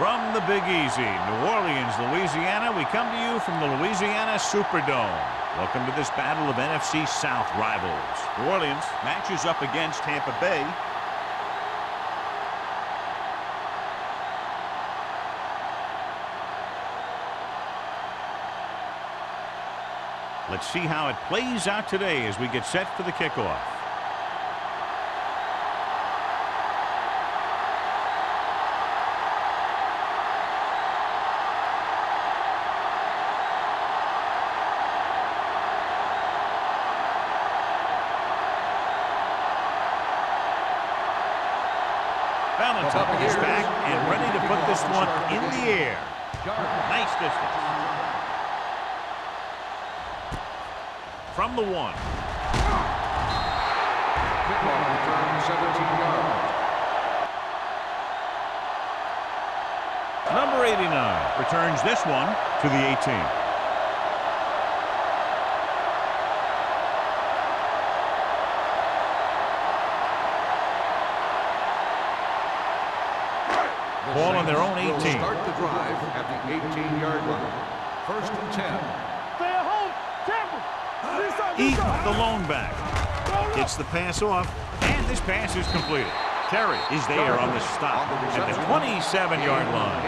From the Big Easy, New Orleans, Louisiana, we come to you from the Louisiana Superdome. Welcome to this battle of NFC South rivals. New Orleans matches up against Tampa Bay. Let's see how it plays out today as we get set for the kickoff. Valentine is back and ready to put this one in the air. Nice distance. From the 1. Kickoff return 17 yards. Number 89 returns this one to the 18. Ball on their own 18. Will start the drive at the 18-yard line. 1st and 10. Stay at home. Tampa. Eaton, the lone back, gets the pass off, and this pass is completed. Terry is there on the stop at the 27-yard line.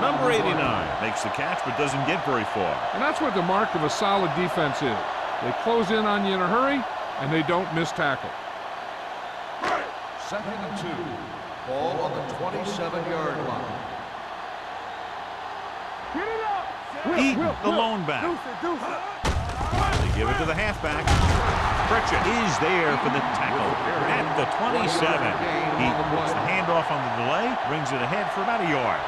Number 89 makes the catch but doesn't get very far. And that's what the mark of a solid defense is. They close in on you in a hurry, and they don't miss tackle. 2nd and 2. Ball on the 27-yard line. Get it up. Eaton, the lone back. They give it to the halfback. Pritchett is there for the tackle at the 27. He puts the handoff on the delay, brings it ahead for about a yard.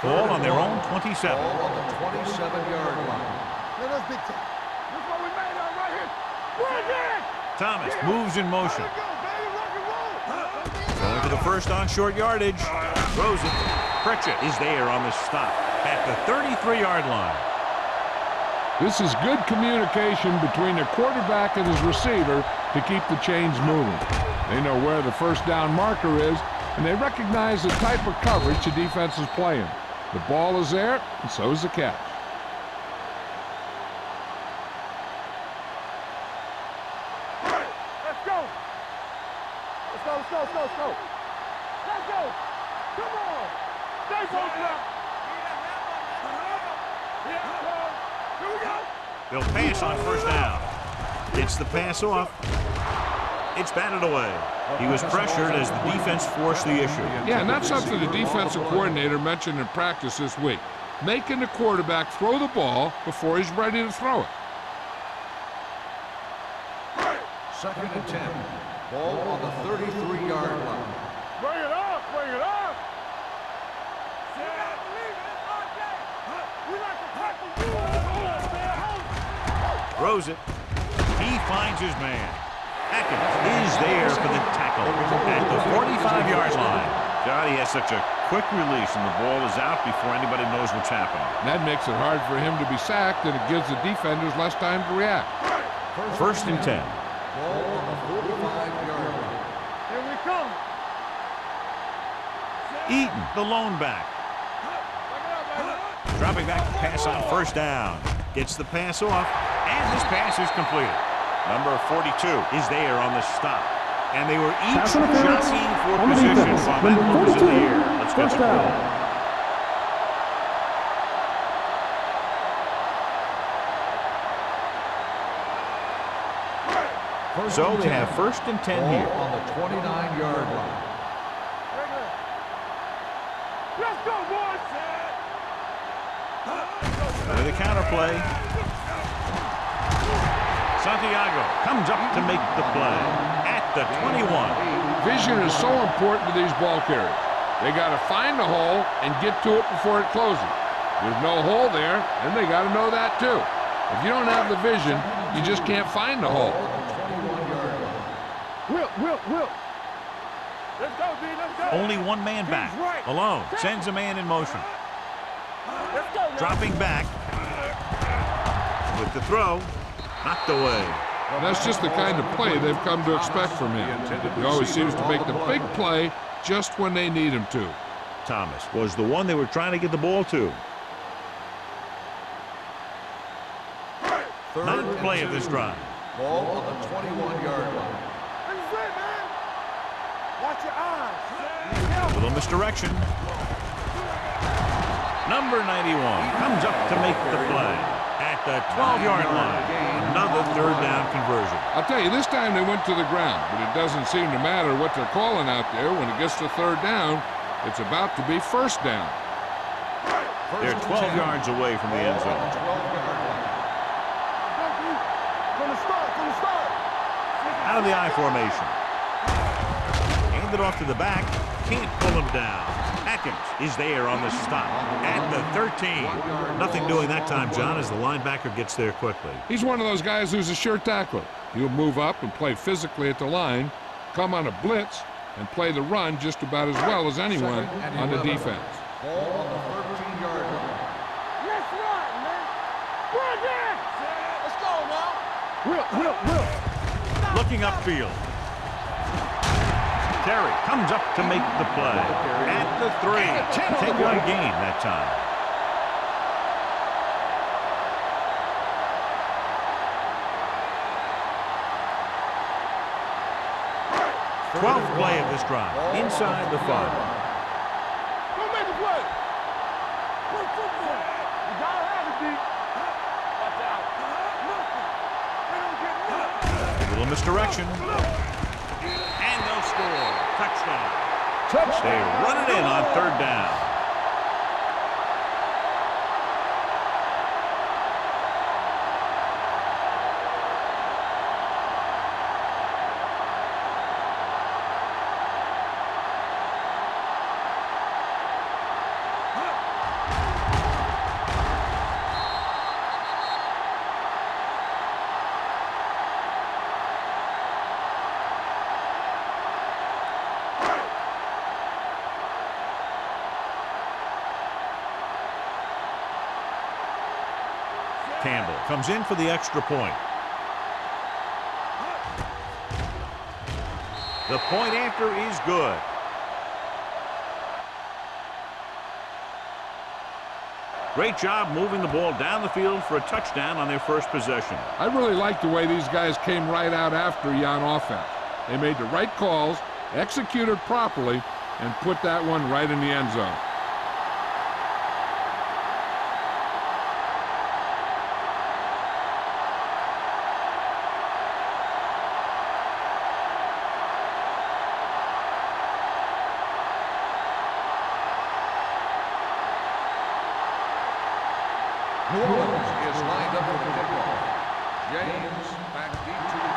Ball on their own 27. Ball on the 27-yard line. That's big time. That's what we made out right here. Bring it! Thomas moves in motion. Go, baby. Rock and roll. Going for the first on short yardage. Throws it. Pritchett is there on the stop at the 33-yard line. This is good communication between the quarterback and his receiver to keep the chains moving. They know where the first down marker is, and they recognize the type of coverage the defense is playing. The ball is there, and so is the catch. Let's go. Let's go, let's go, let's go, let's go. Let's go. Come on. Stay focused up. Here we go. They'll pass on first down. Gets the pass off. It's batted away. He was pressured as the defense forced the issue. Yeah, and that's something the defensive coordinator mentioned in practice this week. Making the quarterback throw the ball before he's ready to throw it. 2nd and 10. Ball on the 33-yard line. Bring it up, bring it up. Throws it. He finds his man. Atkins is there for the tackle at the 45-yard line. God, he has such a quick release, and the ball is out before anybody knows what's happening. That makes it hard for him to be sacked, and it gives the defenders less time to react. 1st and 10. Ball on the 45-yard line. Here we come. Eaton, the lone back. Dropping back to pass on first down. Gets the pass off, and this pass is completed. Number 42 is there on the stop. And they were each jockeying for position while that one was in the air. Let's get the call. So they have 1st and 10 here. Ball on the 29-yard line. Let's go, boys. With a counter play. Santiago comes up to make the play at the 21. Vision is so important to these ball carriers. They got to find the hole and get to it before it closes. There's no hole there, and they got to know that too. If you don't have the vision, you just can't find the hole. Will. Let's go, D. Let's go. Only one man back. Alone. Sends a man in motion. Let's go. Dropping back. With the throw. Knocked away. And that's just the kind of play they've come to expect from him. He always seems to make the big play just when they need him to. Thomas was the one they were trying to get the ball to. Ninth play of this drive. Ball on the 21-yard line. Watch your eyes. Little misdirection. Number 91 comes up to make the play at the 12-yard line. Another third down conversion. I'll tell you, this time they went to the ground, but it doesn't seem to matter what they're calling out there. When it gets to third down, it's about to be first down. They're 12 yards away from the end zone. Out of the I formation. Hand it off to the back. Can't pull him down. Atkins is there on the stop at the 13. Nothing doing that time, John, as the linebacker gets there quickly. He's one of those guys who's a sure tackler. He'll move up and play physically at the line, come on a blitz, and play the run just about as well as anyone on the defense. Ball on the 13-yard line. Let's run, man. Run there. Let's go now. Will. Looking upfield. Terry comes up to make the play at the 3. Take one gain that time. 12th play of this drive. Inside the 5. Don't make the play. Play football. You gotta have it, D. Watch out. They don't get nothing. A little misdirection. And they'll score. Touchdown. They run it in on third down. Campbell comes in for the extra point. The point after is good. Great job moving the ball down the field for a touchdown on their first possession. I really like the way these guys came right out after you on offense. They made the right calls, executed properly, and put that one right in the end zone. New Orleans is lined up for the kickoff. James back deep to the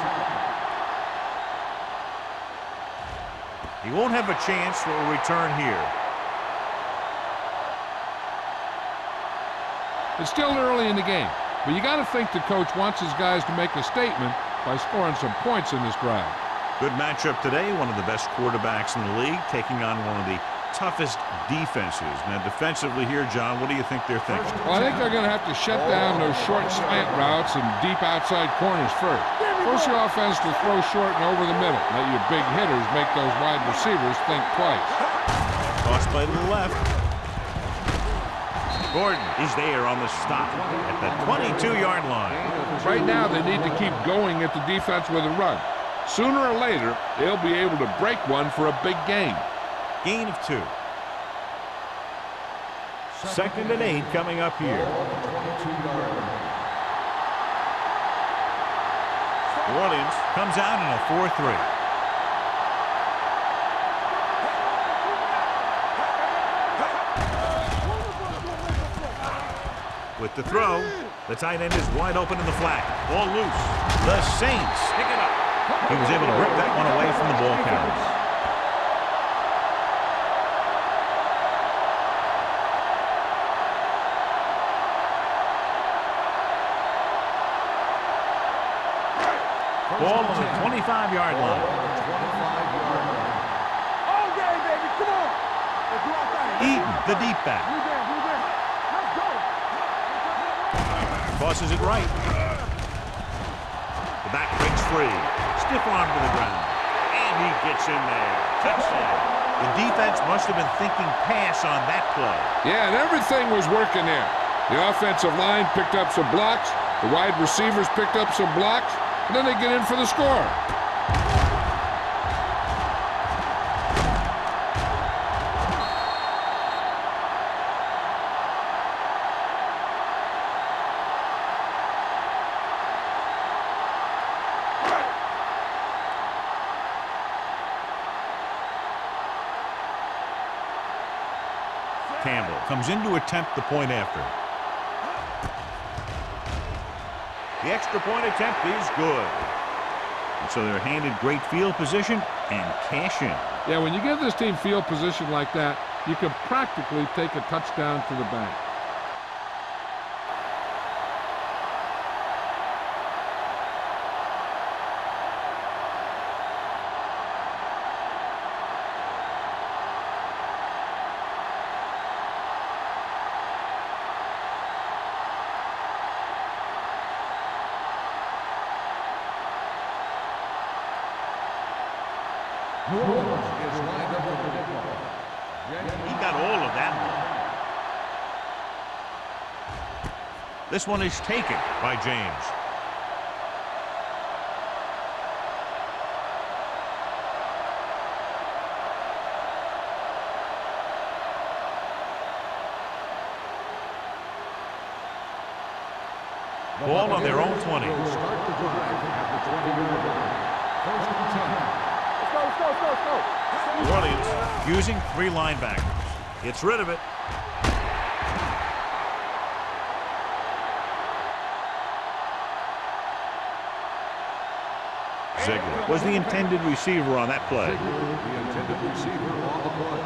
10. He won't have a chance for a return here. It's still early in the game, but you got to think the coach wants his guys to make a statement by scoring some points in this drive. Good matchup today. One of the best quarterbacks in the league taking on one of the toughest defenses. Now, defensively here, John, what do you think they're thinking? Well, I think they're going to have to shut down those short slant routes and deep outside corners first. Force your offense to throw short and over the middle. Let your big hitters make those wide receivers think twice. Toss play to the left. Gordon is there on the stop at the 22-yard line. Right now, they need to keep going at the defense with a run. Sooner or later, they'll be able to break one for a big gain. Gain of 2. 2nd and 8 coming up here. New Orleans comes out in a 4-3. With the throw, the tight end is wide open in the flat. Ball loose. The Saints pick it up. He was able to rip that one away from the ball carriers. Ball on the 25-yard line. All day, baby. Come on. Let's go outside. Eaton, the deep back. Move there. Let's go. Tosses it right. The back breaks free. Stiff arm to the ground. And he gets in there. Touchdown. The defense must have been thinking pass on that play. Yeah, and everything was working there. The offensive line picked up some blocks. The wide receivers picked up some blocks. And then they get in for the score. Campbell comes in to attempt the point after. The extra point attempt is good. And so they're handed great field position and cash in. Yeah, when you give this team field position like that, you can practically take a touchdown to the bank. New Orleans is lined up with the kickoff. He got all of that one. This one is taken by James. Ball on their own 20. Will start the drive at the 20-yard line. First and 10. Let's go. New Orleans using 3 linebackers. Gets rid of it. Ziegler was the intended receiver on that play. The intended receiver on the play.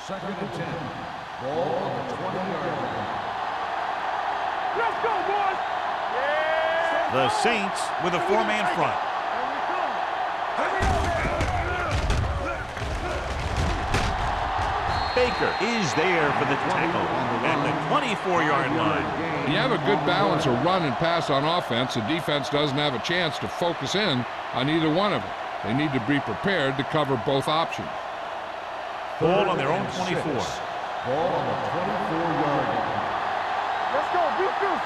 Second and 10. Ball on the 20-yard line. Let's go, boys. Yeah. The Saints with a 4-man front. Baker is there for the tackle at the 24-yard line. You have a good balance of run and pass on offense. The defense doesn't have a chance to focus in on either one of them. They need to be prepared to cover both options. Ball on their own 24. Ball on the 24-yard line. Let's go, beat this.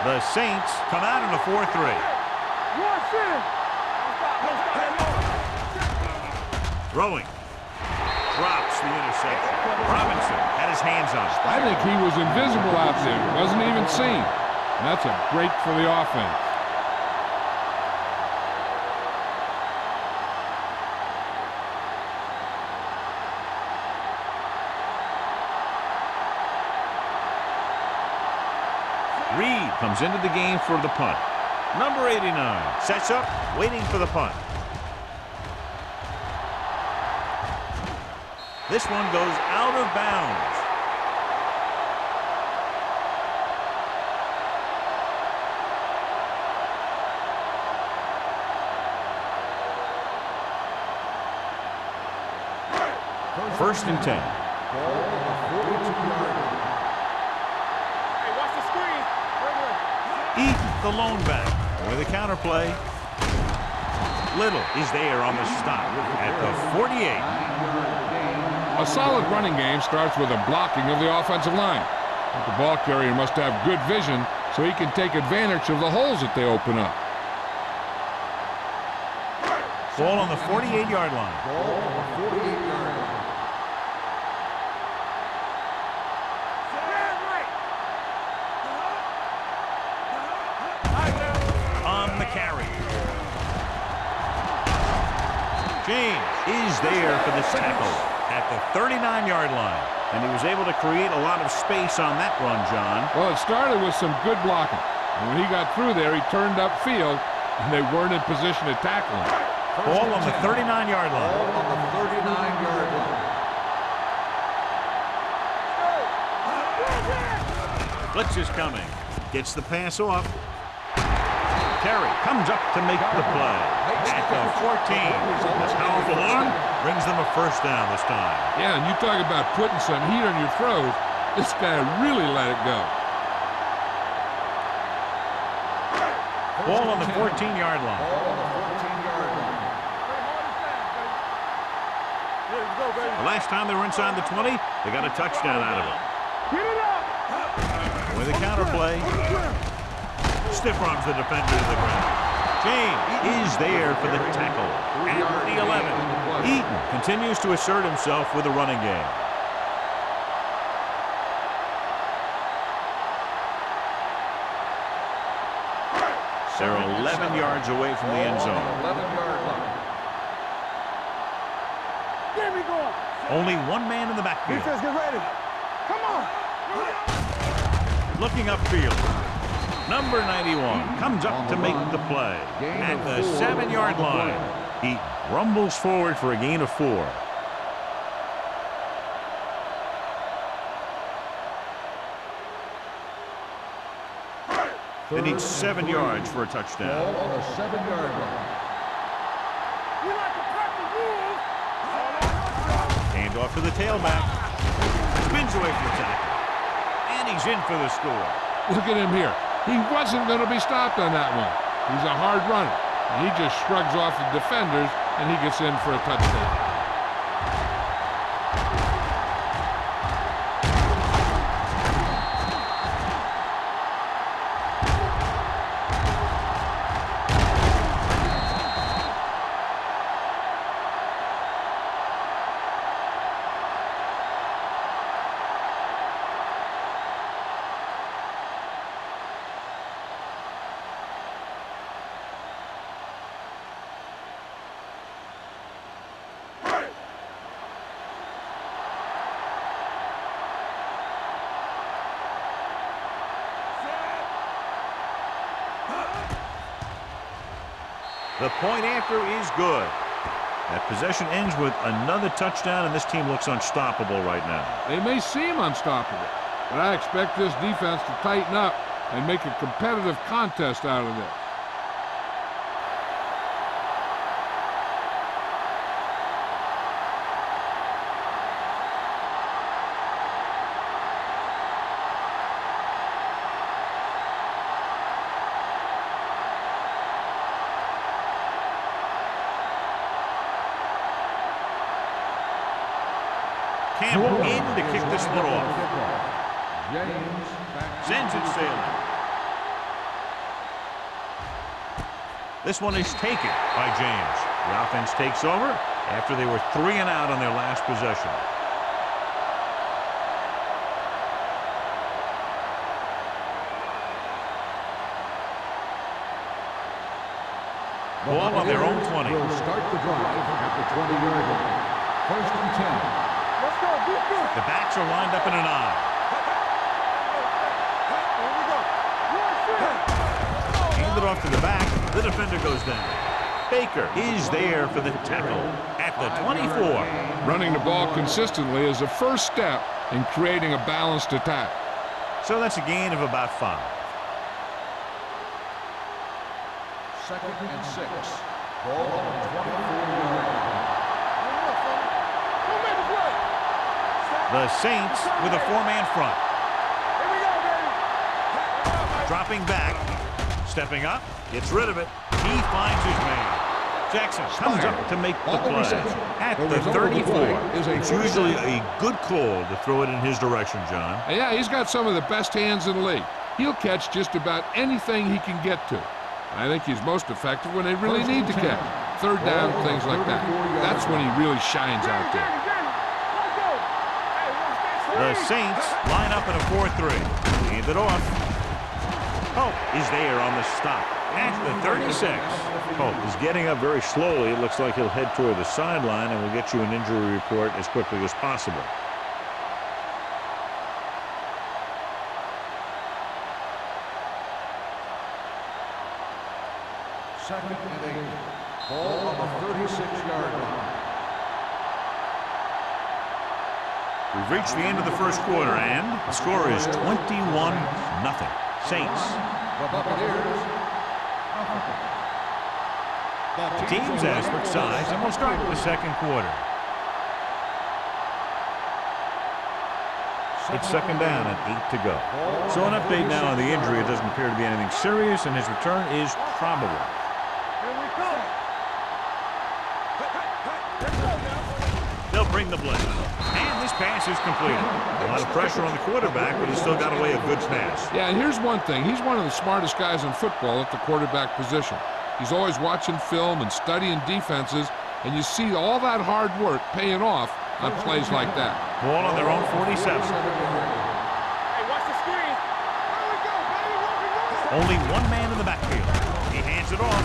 The Saints come out in a 4-3. Throwing. Drops the interception. Robinson had his hands on it. I think he was invisible out there. Wasn't even seen. And that's a break for the offense. Reed comes into the game for the punt. Number 89 sets up, waiting for the punt. This one goes out of bounds. First and 10. Ball on the 42-yard line. Hey, watch the screen. Eaton, the lone back, with a counter play. Little is there on the stop at the 48. A solid running game starts with a blocking of the offensive line. But the ball carrier must have good vision so he can take advantage of the holes that they open up. Ball on the 48-yard line. Ball on the 48-yard line. On the carry. James is there for the tackle at the 39-yard line. And he was able to create a lot of space on that run, John. Well, it started with some good blocking. And when he got through there, he turned upfield, and they weren't in position to tackle him. Ball on the 39-yard line. Ball on the 39-yard line. Blitz is coming. Gets the pass off. Terry comes up to make the play at the 14. A powerful arm Brings them a first down this time. Yeah, and you talk about putting some heat on your throws. This guy really let it go. Ball on the 14-yard line. Ball on the 14-yard line. The last time they were inside the 20, they got a touchdown out of it. Get it up! With a counter play, stiff arms the defender to the ground. James is there for the tackle at the 11. Eaton continues to assert himself with a running game. They're 11 yards away from the end zone. 11-yard line. Get me going! Only one man in the backfield. Defense, get ready! Come on! Looking upfield. Number 91 comes up to make the play at the 7-yard line. He rumbles forward for a gain of 4. They need 7 yards for a touchdown. Ball on the 7-yard line. We like to cut the rules! Hand off to the tailback. Spins away from the tackle. And he's in for the score. Look at him here. He wasn't going to be stopped on that one. He's a hard runner. And he just shrugs off the defenders, and he gets in for a touchdown. The point after is good. That possession ends with another touchdown, and this team looks unstoppable right now. They may seem unstoppable, but I expect this defense to tighten up and make a competitive contest out of this. Campbell in to kick this one off. James Sends it sailing. This one is taken by James. The offense takes over after they were 3 and out on their last possession. Ball on their own 20. will start the drive at the 20-yard line. 1st and 10. Let's go, defense! The backs are lined up in an eye. Here we go! Handed off to the back. The defender goes down. Baker is there for the tackle at the 24. Running the ball consistently is the first step in creating a balanced attack. So that's a gain of about 5. 2nd and 6. Ball on the 24-yard line. Don't make a play! The Saints with a 4-man front. Here we go, baby! Dropping back. Stepping up. Gets rid of it. He finds his man. Jackson comes up to make the play at the 34. It's usually a good call to throw it in his direction, John. Yeah, he's got some of the best hands in the league. He'll catch just about anything he can get to. I think he's most effective when they really need to catch. 3rd down, things like that. That's when he really shines out there. The Saints line up in a 4-3. Hand it off. Pope is there on the stop at the 36. Pope is getting up very slowly. It looks like he'll head toward the sideline, and we'll get you an injury report as quickly as possible. Second and 8. Ball on the 36-yard line. We've reached the end of the first quarter, and the score is 21-0. Saints. The Buccaneers. Teams as for size, and we'll start with the second quarter. It's second down and 8 to go. So an update now on the injury. It doesn't appear to be anything serious, and his return is probable. Here we go. They'll bring the blitz. And this pass is completed. A lot of pressure on the quarterback, but he still got away a good pass. Yeah, and here's one thing. He's one of the smartest guys in football at the quarterback position. He's always watching film and studying defenses, and you see all that hard work paying off on plays like that. Ball on their own 47. Hey, watch the screen. There we go, baby. Roll. Only one man in the backfield. He hands it off.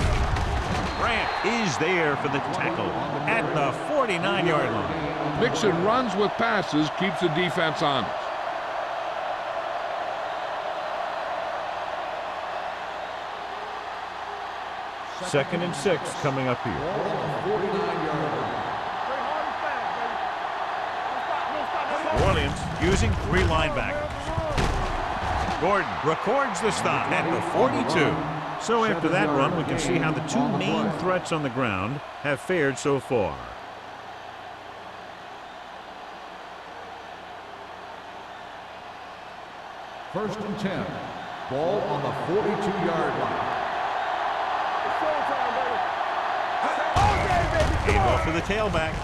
Grant is there for the tackle at the 49-yard line. Mixing runs with passes keeps the defense honest. Second and 6 coming up here. New Orleans using 3 linebackers. Gordon records the stop at the 42. So after that run, we can see how the 2 main threats on the ground have fared so far. First and 10. Ball on the 42-yard line. Hand off to the tailback.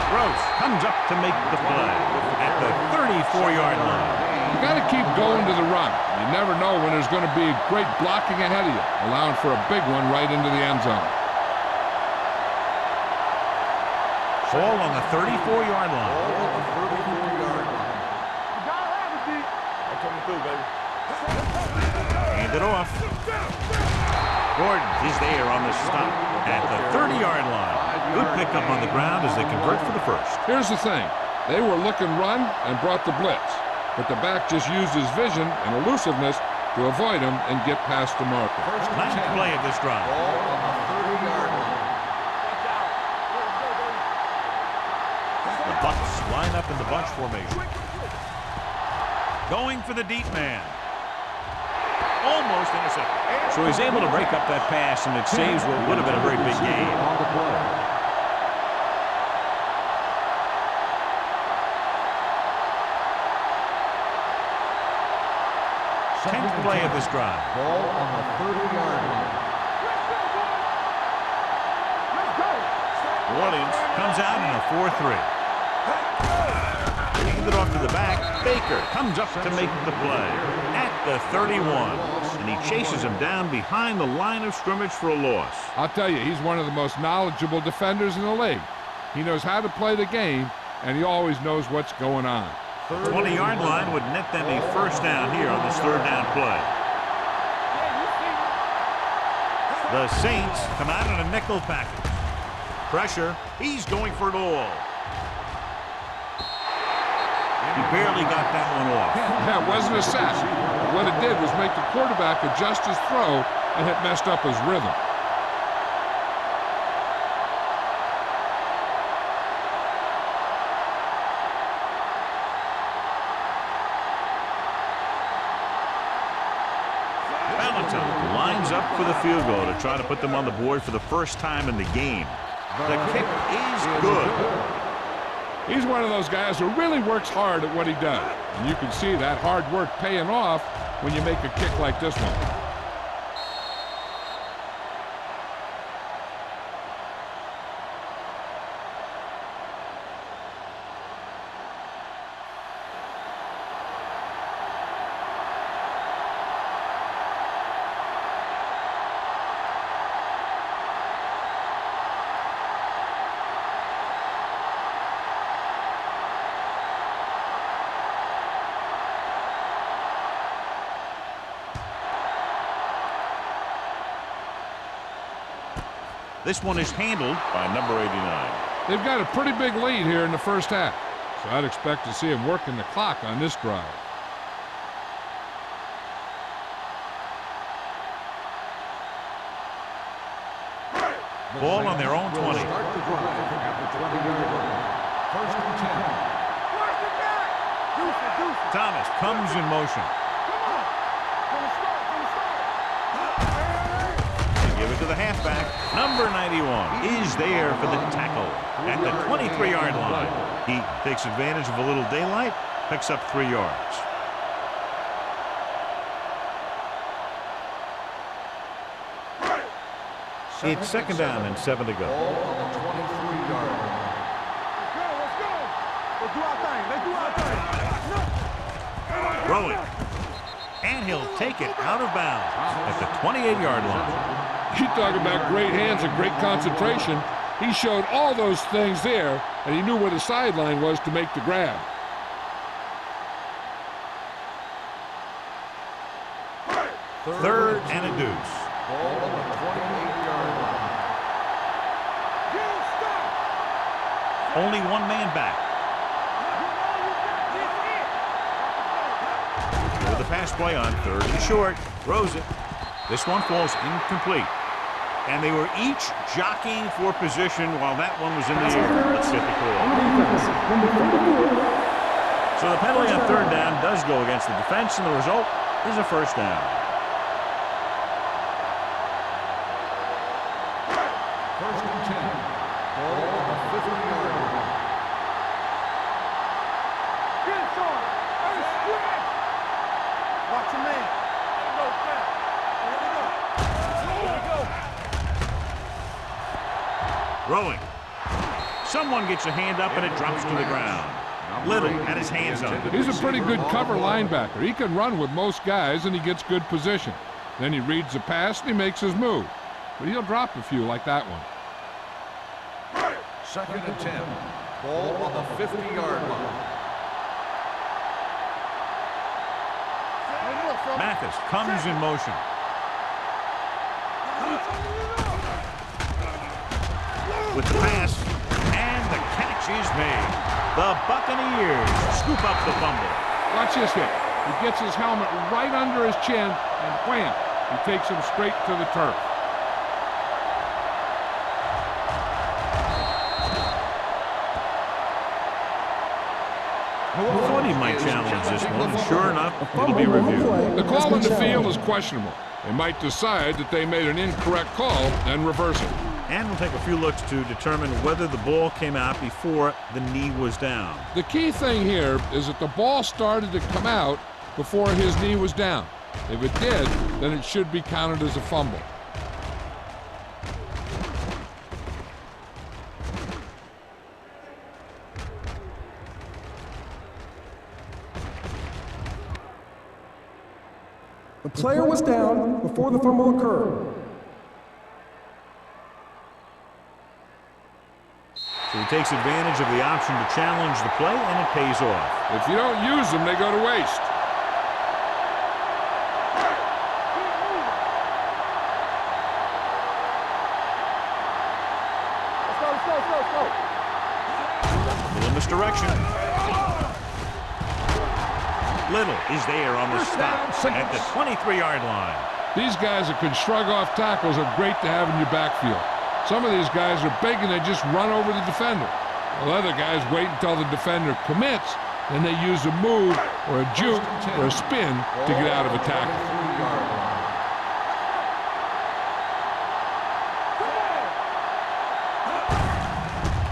Gross comes up to make the play at the 34-yard line. You got to keep going to the run. You never know when there's going to be great blocking ahead of you, allowing for a big one right into the end zone. Ball on the 34-yard line. Hand it off. Gordon is there on the stop at the 30-yard line. Good pickup on the ground as they convert for the first. Here's the thing. They were looking run and brought the blitz, but the back just used his vision and elusiveness to avoid him and get past the marker. Ninth play of this drive. Ball on the 30-yard line. The Bucs line up in the bunch formation. Going for the deep man. Almost intercepted. So he's able to break up that pass, and it saves what would have been a very big game. On the play. 10th play of this drive. Ball on the 30-yard line. New Orleans comes out in a 4-3. Hand it off to the back. Baker comes up to make the play at the 31. And he chases him down behind the line of scrimmage for a loss. I'll tell you, he's one of the most knowledgeable defenders in the league. He knows how to play the game, and he always knows what's going on. 20-yard line would net them a first down here on this third down play. The Saints come out in a nickel package. Pressure. He's going for it all. He barely got that one off. Yeah, it wasn't a sack. What it did was make the quarterback adjust his throw, and it messed up his rhythm. Valentine lines up for the field goal to try to put them on the board for the first time in the game. The kick is good. He's one of those guys who really works hard at what he does. And you can see that hard work paying off when you make a kick like this one. This one is handled by number 89. They've got a pretty big lead here in the first half, so I'd expect to see him working the clock on this drive. Ball on their own 20. Start the drive at the 20-yard line. First and 10. Thomas comes in motion. They give it to the halfback. Number 91 is there for the tackle at the 23-yard line. He takes advantage of a little daylight Picks up 3 yards. It's second down and 7 to go. Ball on the 23-yard line. Let's go. Let's do our thing. Let's do our thing. Throwing. And he'll take it out of bounds at the 28-yard line. You talk about great hands and great concentration. He showed all those things there, and he knew where the sideline was to make the grab. Third and a deuce. Ball on the 28-yard line. Only one man back. With the pass play on 3rd and short. Throws it. This one falls incomplete. And they were each jockeying for position while that one was in the air. Let's get the call. So the penalty on 3rd down does go against the defense, and the result is a first down. First and 10. Ball on the 50-yard line. Get it, Sean. Hey, square. Watch your man. Here we go, fam. Here we go. Here we go. Throwing. Someone gets a hand up and it drops to the ground. Little had his hands on it. He's a pretty good cover linebacker. He can run with most guys, and he gets good position. Then he reads the pass, and he makes his move. But he'll drop a few like that one. Second and 10. Ball on the 50-yard line. Mathis comes in motion. With the pass, and the catch is made. The Buccaneers scoop up the fumble. Watch this hit. He gets his helmet right under his chin, and wham, he takes him straight to the turf. I thought he might challenge this one, and sure enough, it'll be reviewed. The call in the field is questionable. They might decide that they made an incorrect call and reverse it. And we'll take a few looks to determine whether the ball came out before the knee was down. The key thing here is that the ball started to come out before his knee was down. If it did, then it should be counted as a fumble. The player was down before the fumble occurred. So he takes advantage of the option to challenge the play, and it pays off. If you don't use them, they go to waste. Let's go. Little misdirection. Little is there on the stop at the 23-yard line. These guys that can shrug off tackles are great to have in your backfield. Some of these guys are big and they just run over the defender. While other guys wait until the defender commits, then they use a move or a juke or a spin to get out of a tackle.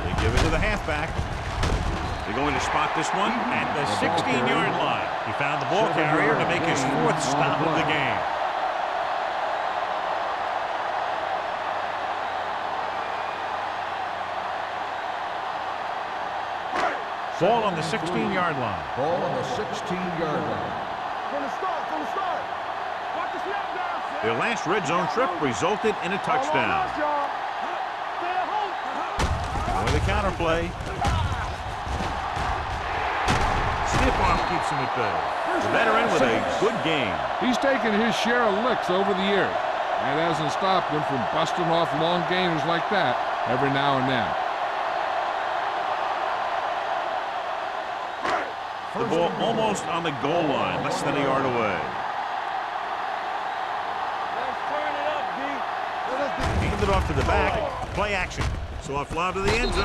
They give it to the halfback. They're going to spot this one at the 16-yard line. He found the ball carrier to make his 4th stop of the game. Ball on the 16-yard line. Ball on the 16-yard line. From the start. Watch the snap down. Their last red zone trip resulted in a touchdown. With the counterplay. Stiff arm keeps him at bay. The veteran with a good game. He's taken his share of licks over the years. That hasn't stopped him from busting off long gainers like that every now and then. The ball almost on the goal line, less than a yard away. Let's turn it up, D. Handed it off to the back. Play action. So a fly to the end zone.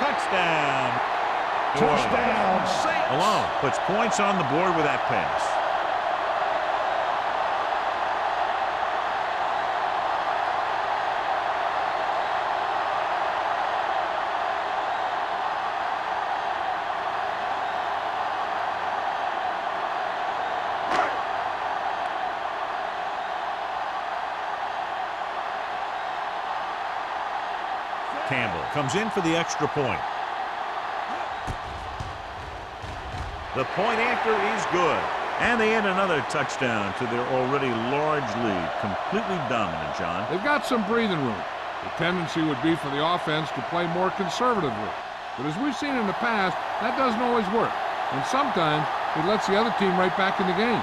Touchdown. Touchdown, Saints. Malone puts points on the board with that pass. Campbell comes in for the extra point. The point after is good. And they add another touchdown to their already large lead. Completely dominant, John. They've got some breathing room. The tendency would be for the offense to play more conservatively. But as we've seen in the past, that doesn't always work. And sometimes it lets the other team right back in the game.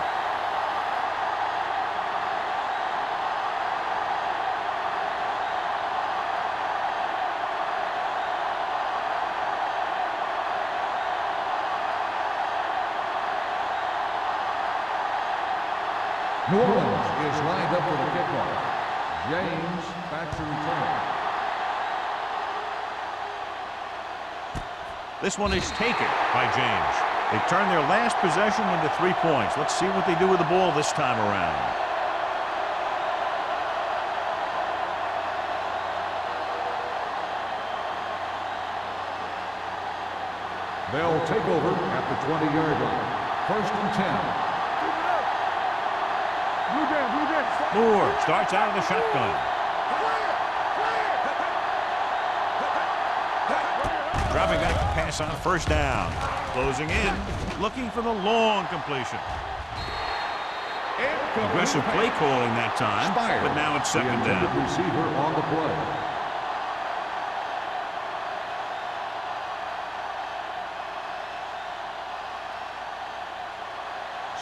New Orleans is lined up for the kickoff. James back to return. This one is taken by James. They turn their last possession into 3 points. Let's see what they do with the ball this time around. They'll take over at the 20-yard line. 1st and 10. Moore starts out of the shotgun. Dropping back to pass on 1st down. Closing in, looking for the long completion. Aggressive play calling that time, but now it's 2nd down. Receiver on the play.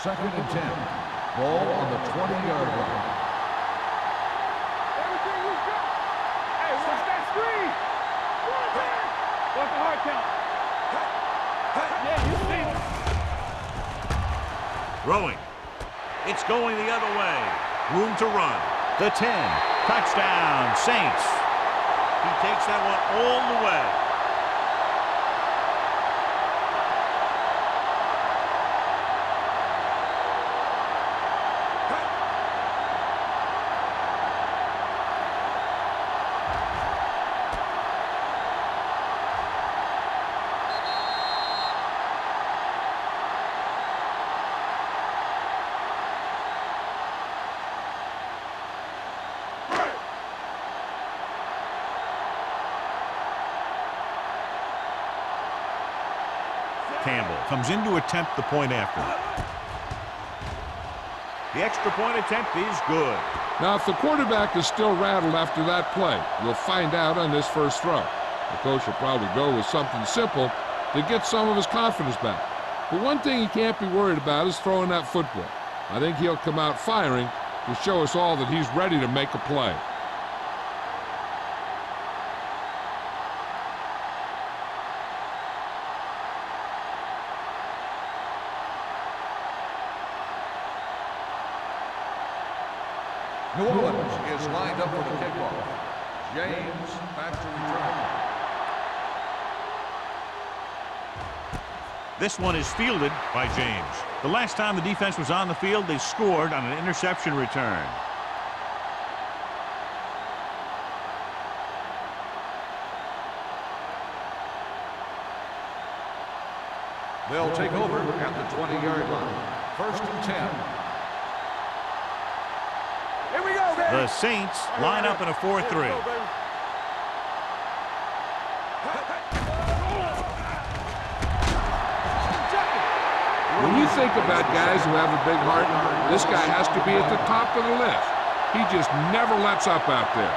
Second and 10. Ball on the 20-yard line. Everything we got. Hey, watch that screen. What's the hard count? Yeah, you see it. Throwing. It's going the other way. Room to run. The 10. Touchdown, Saints. He takes that one all the way. Campbell comes in to attempt the point after. The extra point attempt is good. Now, if the quarterback is still rattled after that play, we'll find out on this first throw. The coach will probably go with something simple to get some of his confidence back. But one thing he can't be worried about is throwing that football. I think he'll come out firing to show us all that he's ready to make a play. New Orleans is lined up for the kickoff. James back to return. This one is fielded by James. The last time the defense was on the field, they scored on an interception return. They'll take over at the 20-yard line. 1st and 10. Here we go, baby. The Saints line up in a 4-3. When you think about guys who have a big heart, this guy has to be at the top of the list. He just never lets up out there.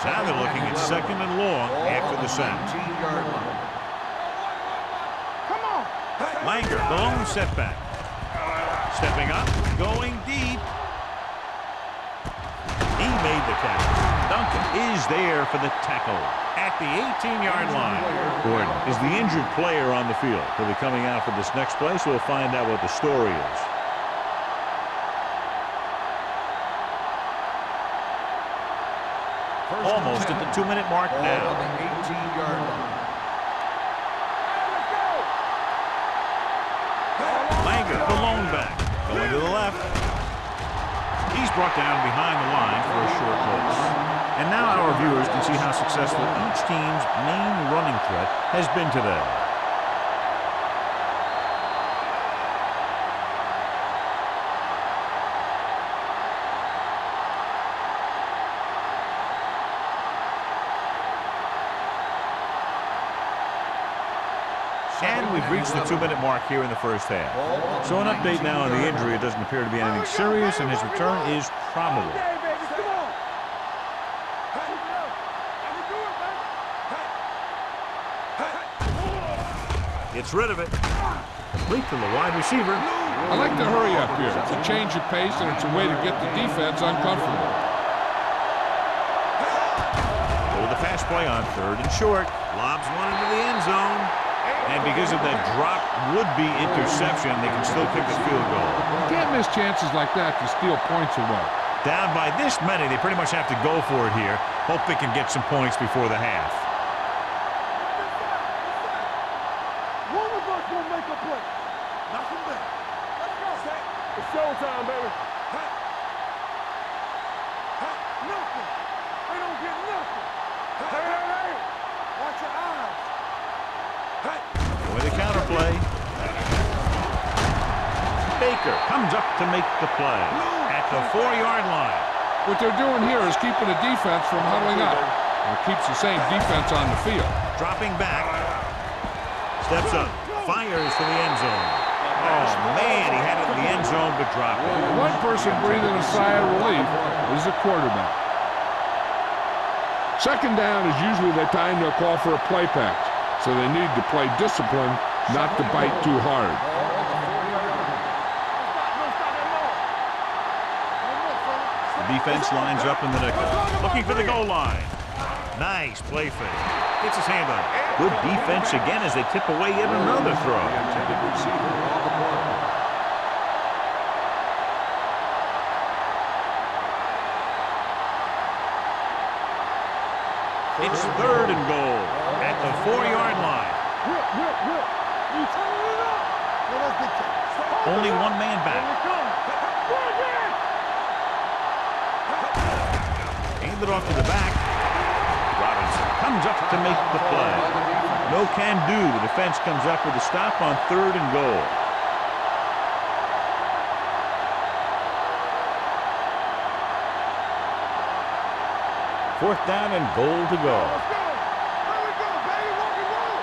Now they're looking at 2nd and long after the sack. 19-yard line. Come on. Langer, the lone setback. Stepping up, going deep. He made the catch. Duncan is there for the tackle at the 18-yard line. Gordon is the injured player on the field. He'll be coming out for this next play, so we'll find out what the story is. Almost at the 2-minute mark now. On the 18-yard line. Langer, the lone back, going to the left. He's brought down behind the line for a short loss. And now our viewers can see how successful each team's main running threat has been today. And we've reached the 2-minute mark here in the first half. So an update now on the injury. It doesn't appear to be anything serious, and his return is probable. Gets rid of it. Complete to the wide receiver. I like to hurry up here. It's a change of pace, and it's a way to get the defense uncomfortable. Go with the fast play on 3rd and short. Lobs one into the end zone. And because of that drop would-be interception, they can still kick a field goal. Can't miss chances like that to steal points away. Down by this many, they pretty much have to go for it here. Hope they can get some points before the half. One of us will make a play. Nothing back. Let's go. It's showtime, baby. Nothing. They don't get nothing. Hey. Watch your eyes. With a counter play. Baker comes up to make the play at the 4-yard line. What they're doing here is keeping the defense from huddling up. And it keeps the same defense on the field. Dropping back. Steps up. Fires to the end zone. Oh, man, he had it in the end zone, but dropped it. One person breathing a sigh of relief is the quarterback. Second down is usually the time they'll call for a play patch. So they need to play discipline, not to bite too hard. The defense lines up in the nickel, looking for the goal line. Nice play fake. Gets his hand on it. Good defense again as they tip away yet another throw. It's 3rd and goal at the 4-yard line. You turn it up. Only one man back. Hand it off to the back. Robinson comes up to make the play. No can do. The defense comes up with a stop on 3rd and goal. Fourth down and goal to go. Let's go. There we go, baby. Walk and roll.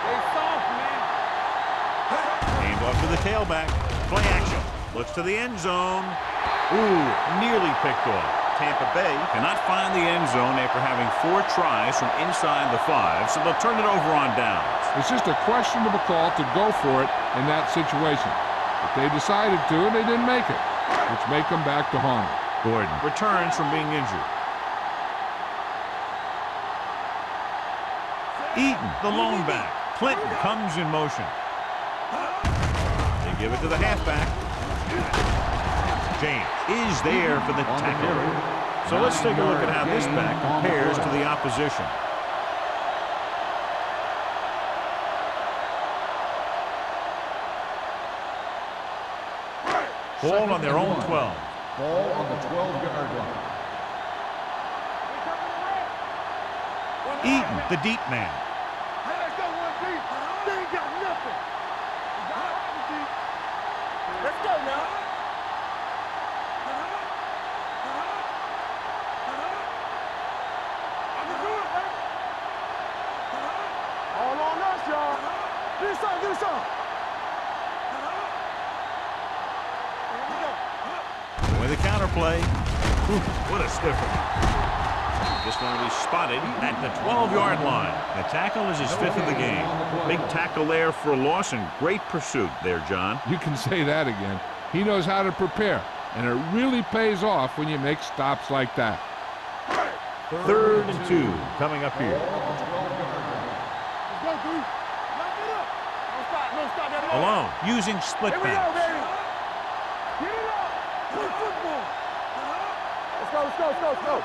They soft, man. Hand off to the tailback. Play action. Looks to the end zone. Ooh, nearly picked off. Tampa Bay cannot find the end zone after having 4 tries from inside the 5, so they'll turn it over on downs. It's just a questionable call to go for it in that situation. But they decided to, and they didn't make it, which may come back to haunt them. Gordon returns from being injured. Eaton, the lone back. Clinton comes in motion. They give it to the halfback. James is there for the tackle. So let's take a look at how this back compares to the opposition. Ball on their own 12. Ball on the 12-yard line. Eaton, the deep man. Hey, let's go, 1 deep. They ain't got nothing. Let's go now. I can do it, baby. All on us, y'all. Get this on, get this on. Here we go. With a counter play. Ooh, what a stiffer. Just going to be spotted at the 12-yard line. The tackle is his 5th of the game. Big tackle there for a loss and great pursuit there, John. You can say that again. He knows how to prepare, and it really pays off when you make stops like that. 3rd and 2 coming up here. Let's go, dude. Lock it up. No stop that ball. Alone, using split Here we go, pass. baby. Get it up. Play football. Let's go, let's go, let's go, let's go.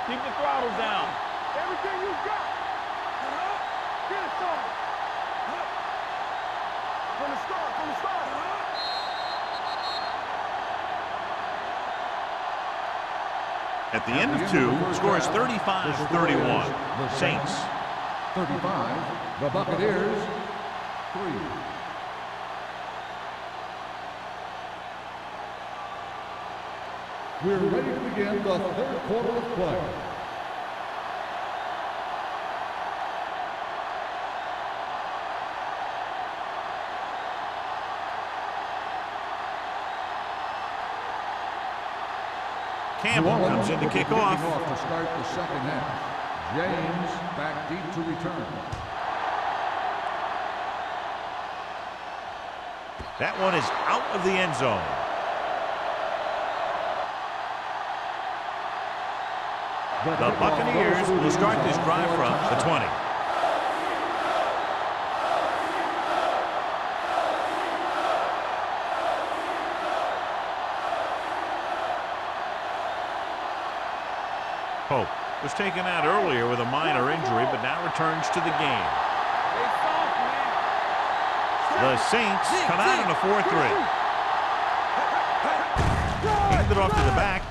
Keep the throttle down. Everything you got. Get it started. From the start, from the start. At the end of 2, scores 35-31. Saints. 35, the Buccaneers, 3. We're ready to begin the third quarter of play. Campbell comes in to kick off. To start the second half. James back deep to return. That one is out of the end zone. The Buccaneers will start this drive from the 20. Pope was taken out earlier with a minor injury, but now returns to the game. The Saints come out in a 4-3. Handed off to the back.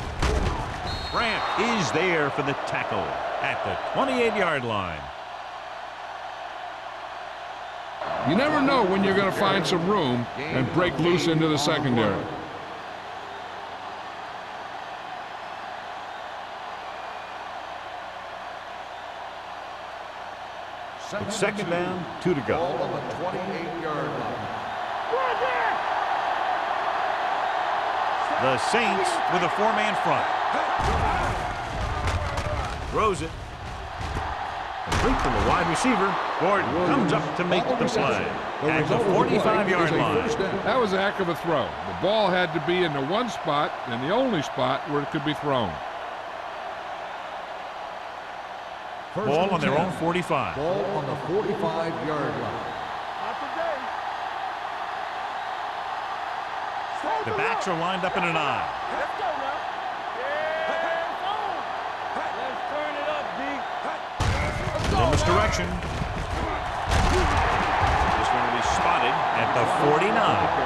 Grant is there for the tackle at the 28-yard line. You never know when you're going to find some room and break loose into the secondary. It's second down, 2 to go. Ball on the 28-yard line. The Saints with a 4-man front. Throws it. Complete from the wide receiver. Gordon comes up to make the play at the 45-yard line. That was a heck of a throw. The ball had to be in the one spot and the only spot where it could be thrown. Ball on their own 45. Ball on the 45-yard line. The backs are lined up in an I. Let's go now. Yeah, let's turn it up, D. In this direction. This one will be spotted at the 49.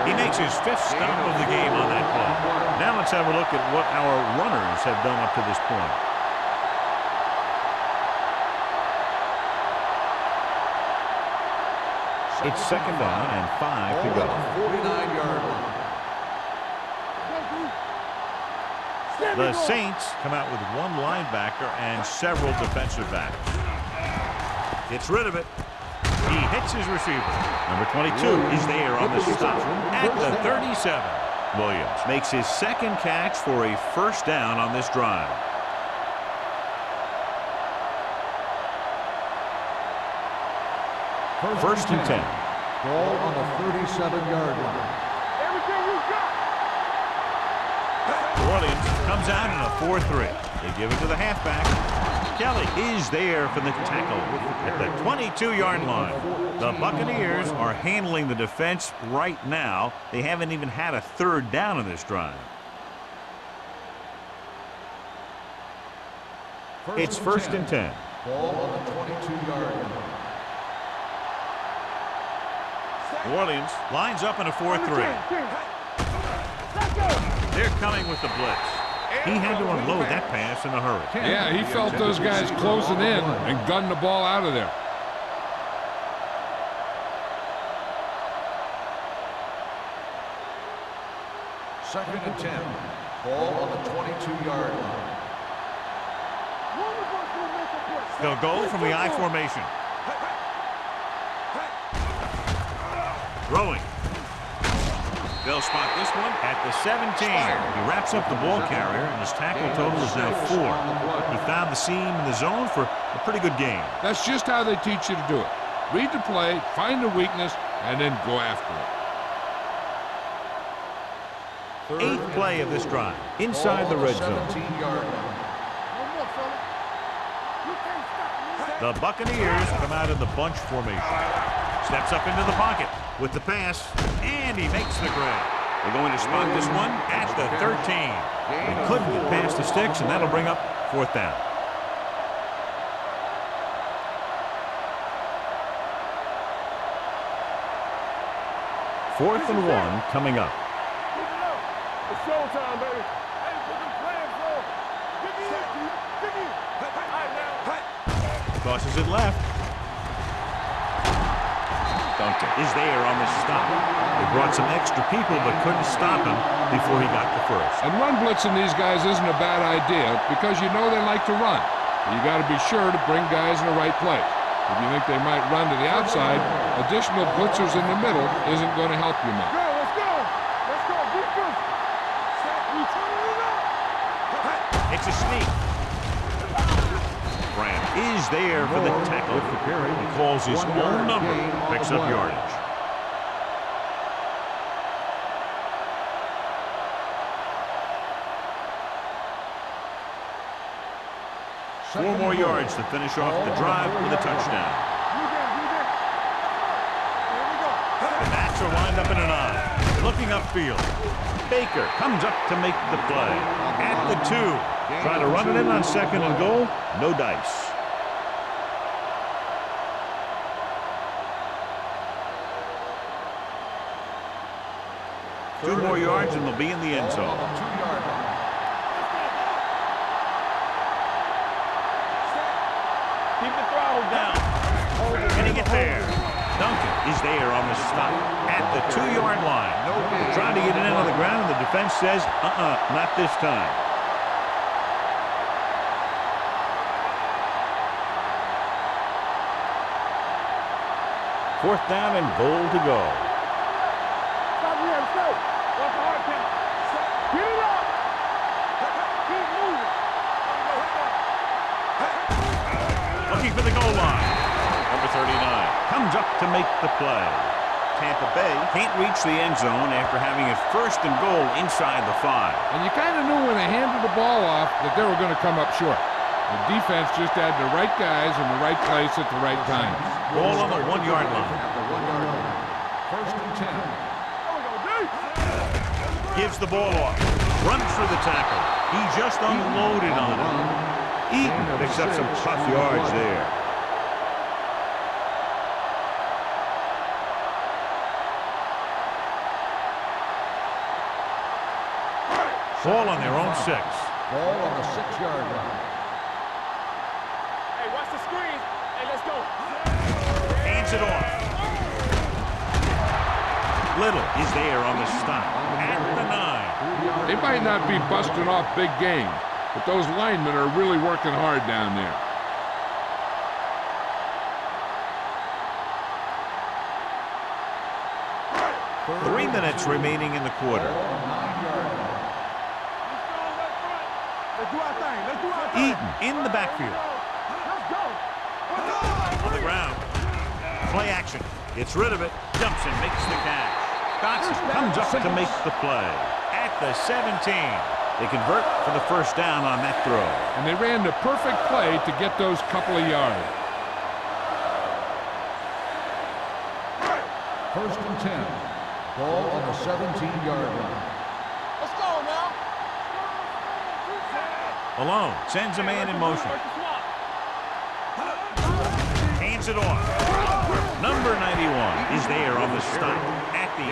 He makes his 5th stop of the game on that play. Now let's have a look at what our runners have done up to this point. It's second down and 5 to go. 49-yard line. The Saints come out with 1 linebacker and several defensive backs. Gets rid of it. He hits his receiver. Number 22 is there on the stop at the 37. Williams makes his 2nd catch for a first down on this drive. First and 10. Ball on the 37-yard line. Everything you got. Williams comes out in a 4-3. They give it to the halfback. Kelly is there for the tackle at the 22-yard line. The Buccaneers are handling the defense right now. They haven't even had a 3rd down in this drive. It's first and 10. Ball on the 22-yard line. Orleans lines up in a 4-3. They're coming with the blitz. He had to unload that pass in a hurry. Yeah, he felt those guys closing in and gunned the ball out of there. Second and 10. Ball on the 22-yard line. They'll go from the I formation. Throwing. They'll spot this one at the 17. He wraps up the ball carrier, and his tackle total is now 4. He found the seam in the zone for a pretty good game. That's just how they teach you to do it. Read the play, find the weakness, and then go after it. 8th play of this drive, inside the red zone. 17-yard line. The Buccaneers come out in the bunch formation. Steps up into the pocket with the pass, and he makes the grab. They're going to spot this one at the 13. They couldn't get past the sticks, and that'll bring up 4th down. Fourth and 1 coming up. It's showtime, baby. Hey, put them plans on. Dig in. All right, now. Tosses it left. Duncan is there on the stop. They brought some extra people but couldn't stop him before he got the first. And run blitzing these guys isn't a bad idea because you know they like to run. You got to be sure to bring guys in the right place. If you think they might run to the outside, additional blitzers in the middle isn't going to help you much. Let's go. Let's go. Defense. We turning it up. It's a sneak. Grant is there for the tackle. He calls his own number, picks up yardage. Four more yards to finish off the drive with a touchdown. The Bats are lined up in an I. Looking upfield. Baker comes up to make the play. At the 2. Trying to run it in on 2nd and goal. No dice. Two more yards and they'll be in the end zone. Keep the throttle down. Can he get there? Duncan is there on the stop at the 2-yard line. Trying to get it in on the ground, and the defense says, not this time. Fourth down and goal to go. Stop here. Stay. Watch the hard count. Get it up. Keep moving. Looking for the goal line. Number 39 comes up to make the play. Tampa Bay can't reach the end zone after having a 1st and goal inside the 5. And you kind of knew when they handed the ball off that they were going to come up short. The defense just had the right guys in the right place at the right time. Ball on the 1-yard line. First and 10. Gives the ball off. Runs through the tackle. He just unloaded on him. Eaton picks up some tough yards there. Ball on their own 6. Ball on the 6-yard line. Hey, watch the screen. Hey, let's go. Hands it off. Little is there on the stop at the 9. They might not be busting off big game, but those linemen are really working hard down there. Three minutes remaining in the quarter. Let's do our thing. Let's do our thing. Eaton in the backfield. Let's go. On the ground. Play action. Gets rid of it. Jumps and makes the catch. Dotson comes up to make the play. At the 17. They convert for the first down on that throw. And they ran the perfect play to get those couple of yards. First and 10. Ball on the 17-yard line. Let's go now. Malone sends a man in motion. Hands it off. Number 91 is there on the stop at the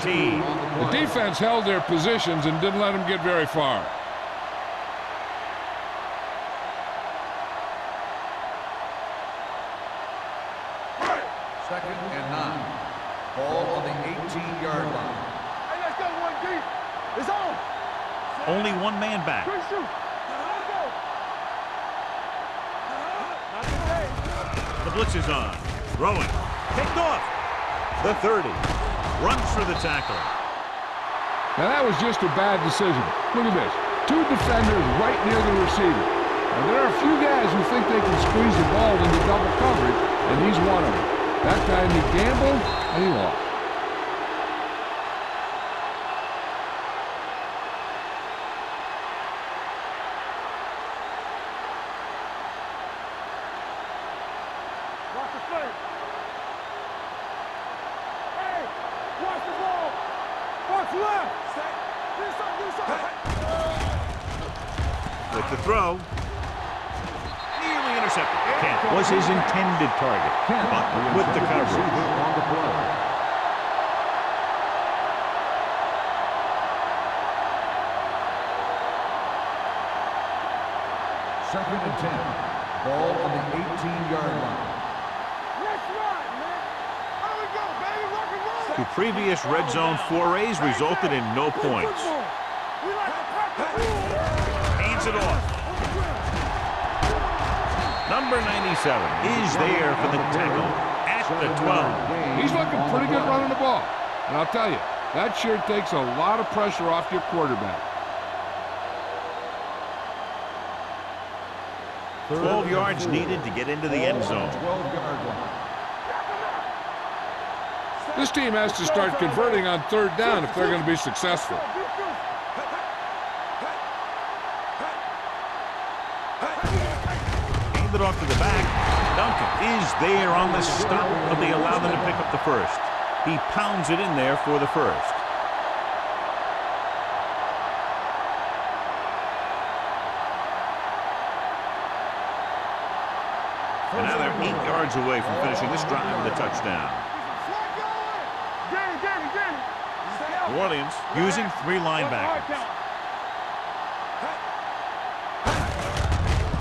18. The defense held their positions and didn't let them get very far. Second and 9. Ball on the 18-yard line. Hey, let's go. 1 deep. It's on. Only one man back. Quick shoot. Let's go. Not today. The blitz is on. Throwing. Picked off. The 30. Runs for the tackle. Now that was just a bad decision. Look at this. 2 defenders right near the receiver. Now there are a few guys who think they can squeeze the ball into double coverage, and he's one of them. That time he gambled, and he lost. Watch the play. Hey, watch the ball. Watch left. Do something. With the throw. Nearly intercepted. Kent was his intended target. But with the coverage. On the play. Second and 10. Ball on the 18-yard line. Let's ride, man. How do we go? Two previous red zone forays resulted in no points. Hands it off. Number 97 is there for the tackle at the 12. He's looking pretty good running the ball. And I'll tell you, that sure takes a lot of pressure off your quarterback. 12 yards needed to get into the end zone. This team has to start converting on third down if they're going to be successful. Hand it off to the back. Duncan is there on the stop, but they allow them to pick up the first. He pounds it in there for the first. And now they're 8 yards away from finishing this drive with a touchdown. New Orleans using 3 linebackers.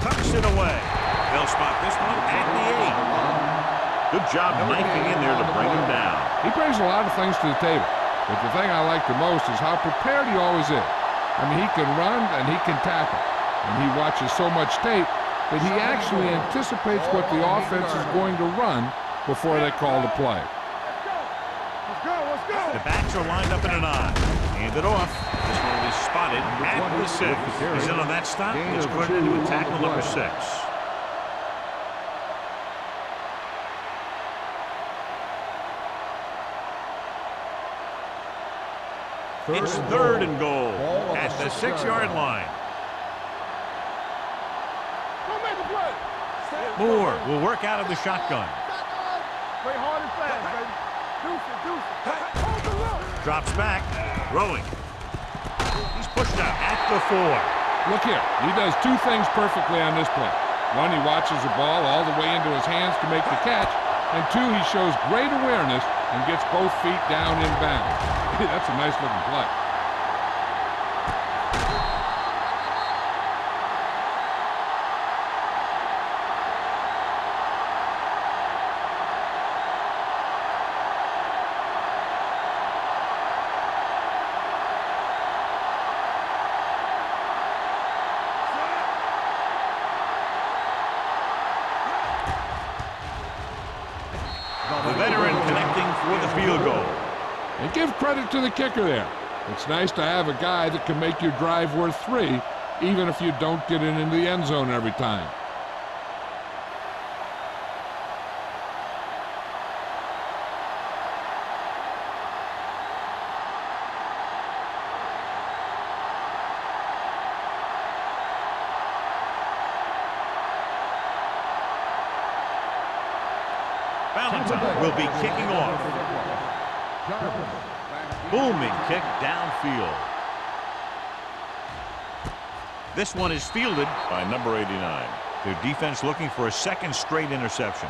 Tucks it away. They'll spot this one at the 8. Good job knifing in there to bring him down. He brings a lot of things to the table, but the thing I like the most is how prepared he always is. I mean, he can run and he can tackle, and he watches so much tape that he actually anticipates what the offense is going to run before they call the play. The backs are lined up in an I. Hand it off. This one will be spotted at the 6. He's in on that stop. It's credited to a tackle number 6. It's 3rd and goal at the 6-yard line. Moore will work out of the shotgun. Play hard and fast, baby. Drops back, throwing. He's pushed out at the 4. Look here, he does 2 things perfectly on this play. 1, he watches the ball all the way into his hands to make the catch, and 2, he shows great awareness and gets both feet down in bounds. That's a nice looking play. The veteran connecting for the field goal. And give credit to the kicker there. It's nice to have a guy that can make your drive worth 3, even if you don't get it into the end zone every time. Valentine will be kicking off. Booming kick downfield. This one is fielded by number 89. Their defense looking for a 2nd straight interception.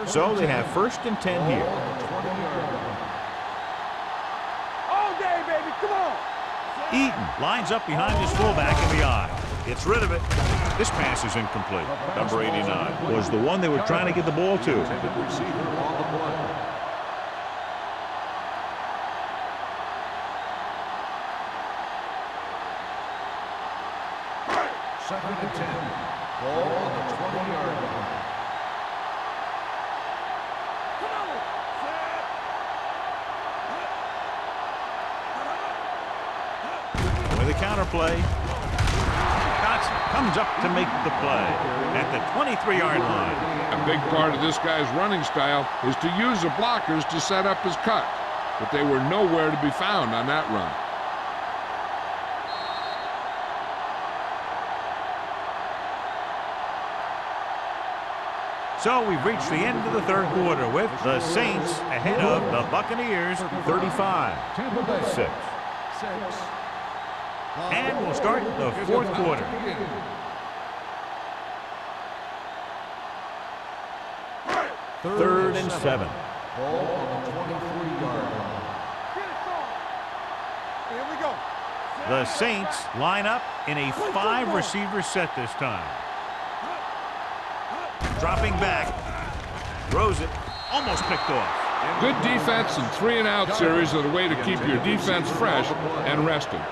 So they have 1st and 10 here. All day, baby. Come on. Eaton lines up behind his fullback in the I. Gets rid of it. This pass is incomplete. Number 89 was the one they were trying to get the ball to. Second and 10. Ball on the 20-yard line. With a counterplay. Dotson comes up to make the play at the 23-yard line. A big part of this guy's running style is to use the blockers to set up his cut, but they were nowhere to be found on that run. So we've reached the end of the 3rd quarter with the Saints ahead of the Buccaneers 35-6. And we'll start the 4th quarter. Third and 7. Ball on the 23-yard line. Here we go. The Saints line up in a 5-receiver set this time. Dropping back. Throws it. Almost picked off. Good defense and 3-and-out series are the way to keep your defense fresh and rested.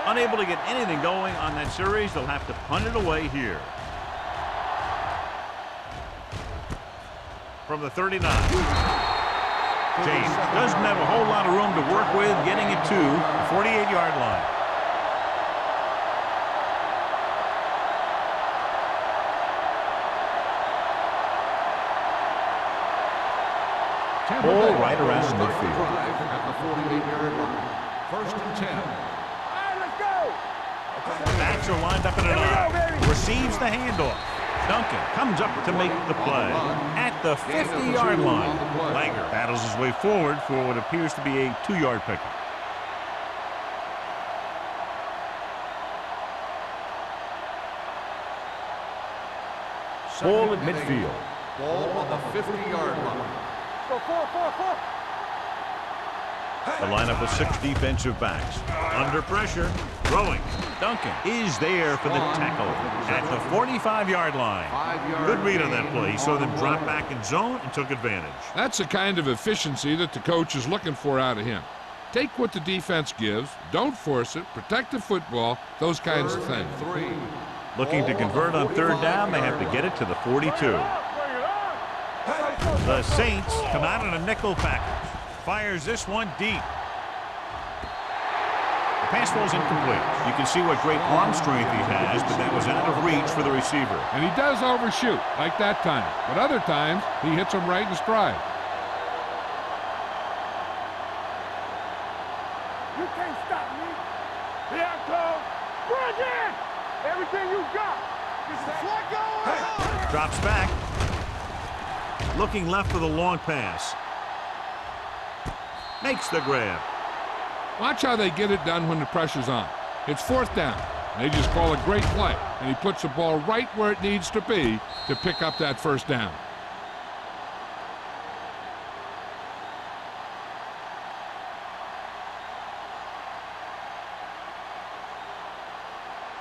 Unable to get anything going on that series, they'll have to punt it away here. From the 39. James doesn't have a whole lot of room to work with, getting it to the 48-yard line. Ball right around midfield. At the 48-yard line. 1st and 10. Backs are lined up in an I. Receives the handoff. Duncan comes up to make the play at the 50-yard line. Langer battles his way forward for what appears to be a 2-yard pickup. Ball at midfield. Ball on the 50-yard line. The lineup of 6 defensive backs. Under pressure. Throwing. Duncan is there for the tackle at the 45-yard line. Good read on that play. He saw them drop back in zone and took advantage. That's the kind of efficiency that the coach is looking for out of him. Take what the defense gives, don't force it, protect the football, those kinds of things. Looking to convert on 3rd down, they have to get it to the 42. The Saints come out in a nickel package. Fires this one deep. The pass ball's incomplete. You can see what great arm strength he has, but that was out of reach for the receiver. And he does overshoot, like that time. But other times, he hits them right in stride. You can't stop me. Here I come. Bring in. Everything you got. What going on? Drops back. Looking left for the long pass. Makes the grab. Watch how they get it done when the pressure's on. It's 4th down. They just call a great play, and he puts the ball right where it needs to be to pick up that 1st down.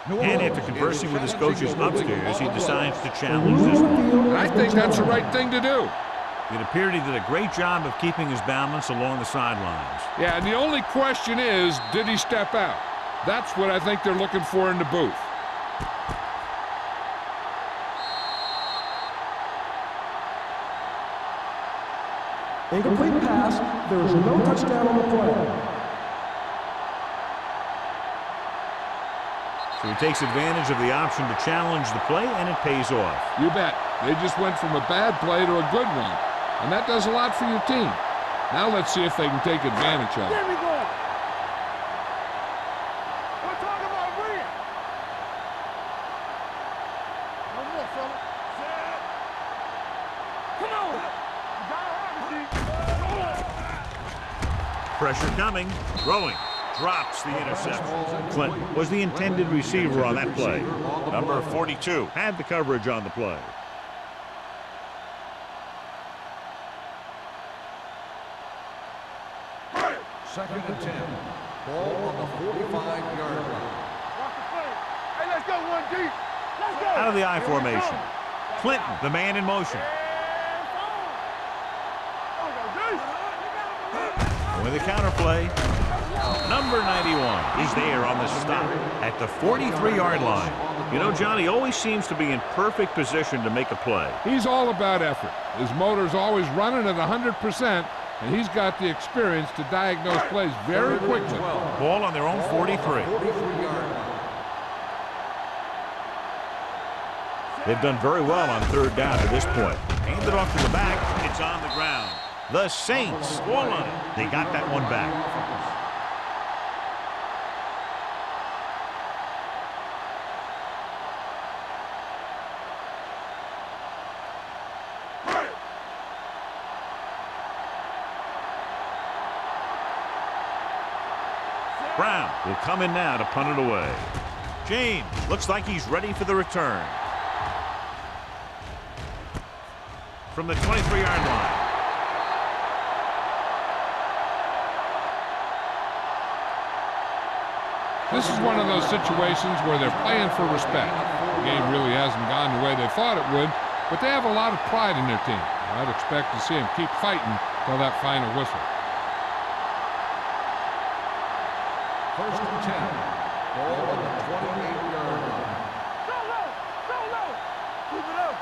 And after conversing with his coaches upstairs, he decides to challenge this one. And I think that's the right thing to do. It appeared he did a great job of keeping his balance along the sidelines. Yeah, and the only question is, did he step out? That's what I think they're looking for in the booth. Incomplete pass. There is no touchdown on the play. So he takes advantage of the option to challenge the play, and it pays off. You bet. They just went from a bad play to a good one. And that does a lot for your team. Now let's see if they can take advantage of it. There we go. We're talking about Reed. No more, fella. Set. Come on. You gotta have it, D. Pressure coming. Throwing. Drops the interception. Clinton was the intended receiver on that play. Number 42 had the coverage on the play. Second and 10. Ball on the 45-yard line. Watch the play. Hey, let's go, 1D. Let's go. Out of the I Here we formation. go. Clinton, the man in motion. With the counter play. Number 91 is there on the stop at the 43-yard line. You know, John, he always seems to be in perfect position to make a play. He's all about effort. His motor's always running at 100%, and he's got the experience to diagnose plays very quickly. Ball on their own 43. They've done very well on 3rd down to this point. Handed off to the back. It's on the ground. The Saints score on it. They got that one back. Brown will come in now to punt it away. James looks like he's ready for the return. From the 23-yard line. This is one of those situations where they're playing for respect. The game really hasn't gone the way they thought it would, but they have a lot of pride in their team. I'd expect to see them keep fighting till that final whistle. First and 10. Ball on the 28-yard line. Go low! Go low! Keep it up!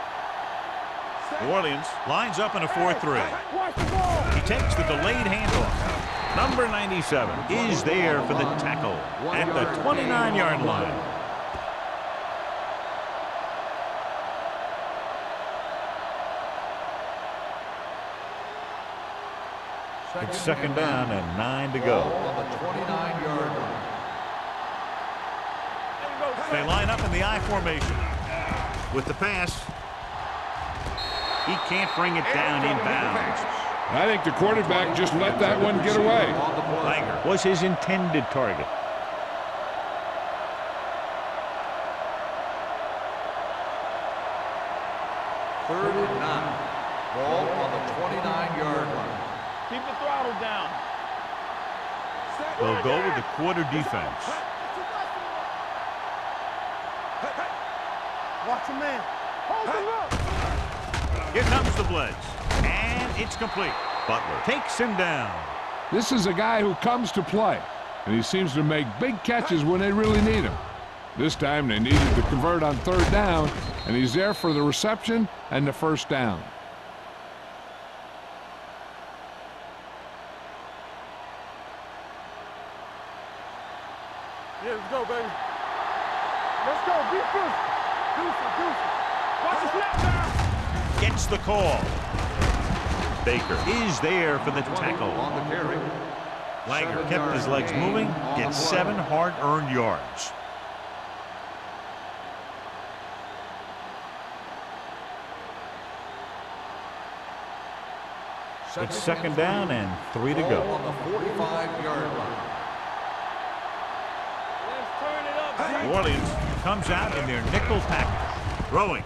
New Orleans lines up in a 4-3. Watch the ball! He takes the delayed handoff. Number 97 is there for the tackle at the 29-yard line. It's second down and 9 to go. On the 29-yard line. They line up in the I formation. With the pass, he can't bring it down inbounds. I think the quarterback just let that one get away. Langer was his intended target. Third and 9. Ball on the 29-yard line. Keep the throttle down. They'll go with the quarter defense. Watch him, man. Hold him up. Here comes the blitz. And it's complete. Butler takes him down. This is a guy who comes to play, and he seems to make big catches when they really need him. This time they needed to convert on third down, and he's there for the reception and the first down. Yeah, let's go, baby. Let's go. Be first. Deuce. Watch the snap down. Gets the call. Baker is there for the tackle. On the carry. Langer kept his legs moving, gets 7 hard-earned yards. It's second down and 3 to go. On the 45-yard line. Let's turn it up. New Orleans comes out in their nickel package. Throwing.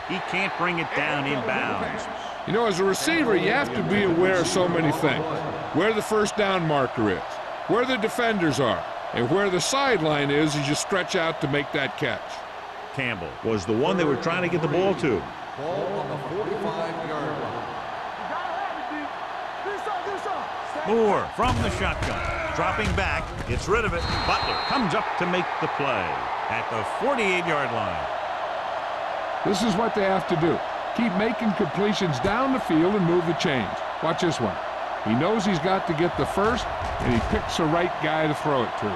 He can't bring it down inbounds. You know, as a receiver, you have to be aware of so many things. Where the first down marker is, where the defenders are, and where the sideline is as you stretch out to make that catch. Campbell was the one they were trying to get the ball to. Ball on the 45-yard line. Moore from the shotgun. Dropping back, gets rid of it. Butler comes up to make the play at the 48-yard line. This is what they have to do. Keep making completions down the field and move the chains. Watch this one. He knows he's got to get the first, and he picks the right guy to throw it to.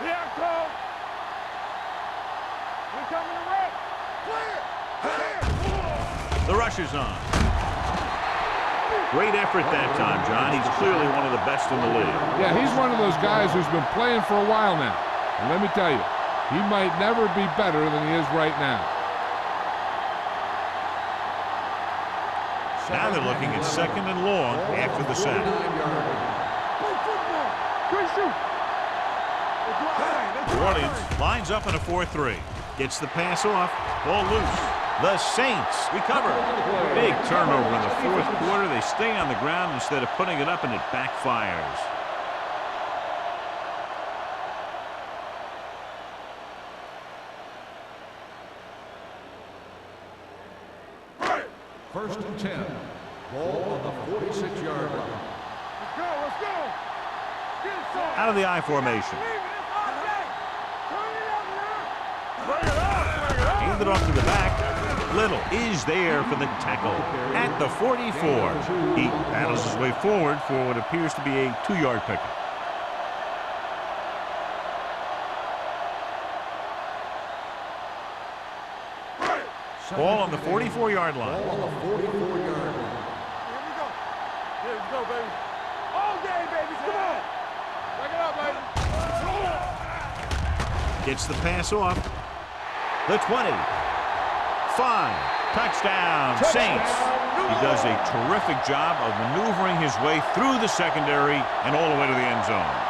Yeah, call. We're coming to wreck. Clear. The rush is on. Great effort that time, John. He's clearly one of the best in the league. Yeah, he's one of those guys who's been playing for a while now. And let me tell you, he might never be better than he is right now. Now they're looking at second and long after the sack. New Orleans lines up in a 4-3. Gets the pass off. Ball loose. The Saints recover. Big turnover in the fourth quarter. They stay on the ground instead of putting it up, and it backfires. First and 10. Ball on the 46-yard line. Let's go. Get it, son. Out of the I formation. Hand it off to the back. Little is there for the tackle at the 44. He battles his way forward for what appears to be a 2-yard pickup. Ball on the 44-yard line. Ball on the 44-yard line. Here we go. Here we go, baby. All day, baby. Come on. Back it up, baby. Gets the pass off. The 20. 5. Touchdown, Saints. He does a terrific job of maneuvering his way through the secondary and all the way to the end zone.